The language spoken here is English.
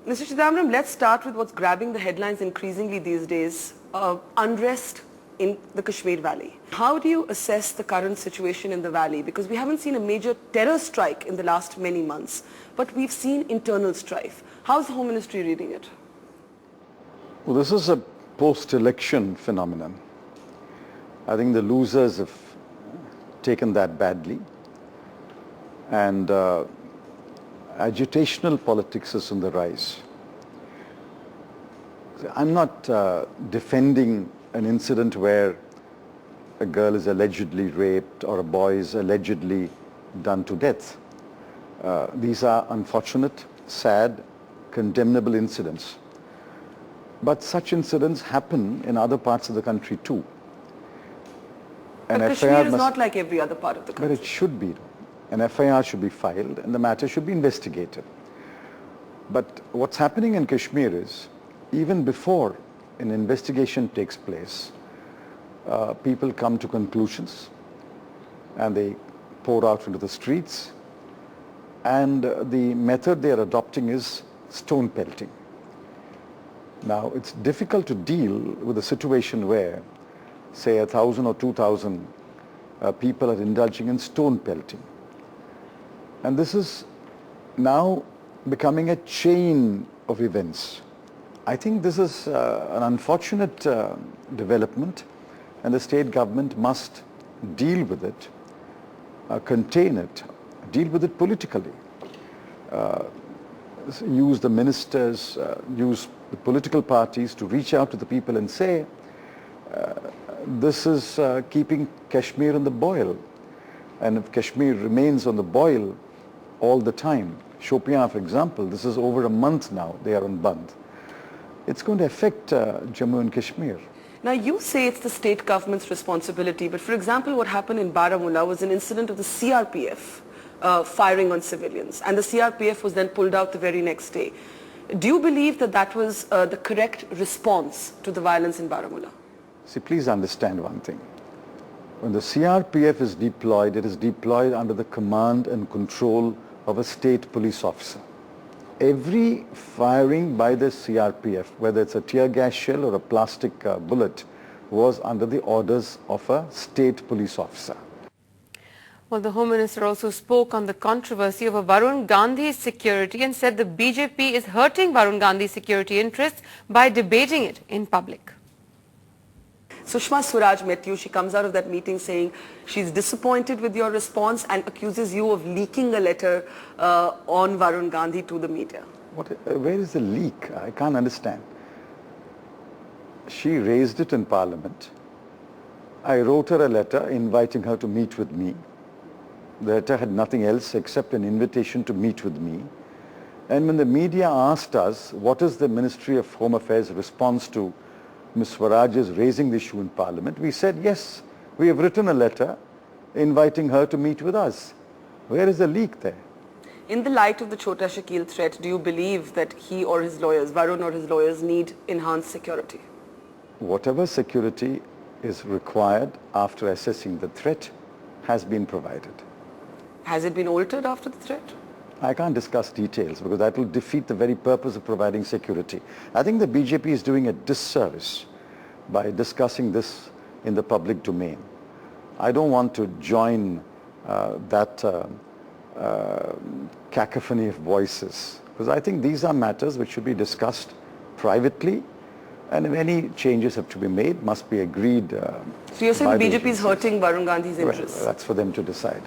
Mr. Chidambaram, let's start with what's grabbing the headlines increasingly these days, unrest in the Kashmir Valley. How do you assess the current situation in the valley? Because we haven't seen a major terror strike in the last many months, but we've seen internal strife. How's the Home Ministry reading it? Well, this is a post-election phenomenon. I think the losers have taken that badly, and agitational politics is on the rise. I'm not defending an incident where a girl is allegedly raped or a boy is allegedly done to death. These are unfortunate, sad, condemnable incidents. But such incidents happen in other parts of the country too. But Kashmir is not like every other part of the country. But it should be. An FIR should be filed and the matter should be investigated. But what's happening in Kashmir is, even before an investigation takes place, people come to conclusions and they pour out into the streets, and the method they are adopting is stone pelting. Now, it's difficult to deal with a situation where, say, 1,000 or 2,000 people are indulging in stone pelting. And this is now becoming a chain of events. I think this is an unfortunate development, and the state government must deal with it, contain it, deal with it politically. Use the ministers, use the political parties to reach out to the people and say, this is keeping Kashmir on the boil. And if Kashmir remains on the boil all the time, Shopian, for example, this is over a month now, they are on Band. It's going to affect Jammu and Kashmir. Now, you say it's the state government's responsibility, but for example, what happened in Baramulla was an incident of the CRPF firing on civilians, and the CRPF was then pulled out the very next day. Do you believe that that was the correct response to the violence in Baramulla? See, please understand one thing. When the CRPF is deployed, it is deployed under the command and control of a state police officer. Every firing by the CRPF, whether it's a tear gas shell or a plastic bullet, was under the orders of a state police officer. Well, the Home Minister also spoke on the controversy over Varun Gandhi's security and said the BJP is hurting Varun Gandhi's security interests by debating it in public. Sushma Swaraj met you. She comes out of that meeting saying she's disappointed with your response and accuses you of leaking a letter on Varun Gandhi to the media. Where is the leak? I can't understand. She raised it in Parliament. I wrote her a letter inviting her to meet with me. The letter had nothing else except an invitation to meet with me. And when the media asked us, what is the Ministry of Home Affairs' response to Ms. Swaraj is raising the issue in Parliament, we said, yes, we have written a letter inviting her to meet with us. Where is the leak there? In the light of the Chota Shakil threat, do you believe that he or his lawyers, Varun or his lawyers, need enhanced security? Whatever security is required after assessing the threat has been provided. Has it been altered after the threat? I can't discuss details because that will defeat the very purpose of providing security. I think the BJP is doing a disservice by discussing this in the public domain. I don't want to join that cacophony of voices, because I think these are matters which should be discussed privately, and if any changes have to be made, must be agreed. So you're saying the BJP is hurting Varun Gandhi's interests? Well, that's for them to decide.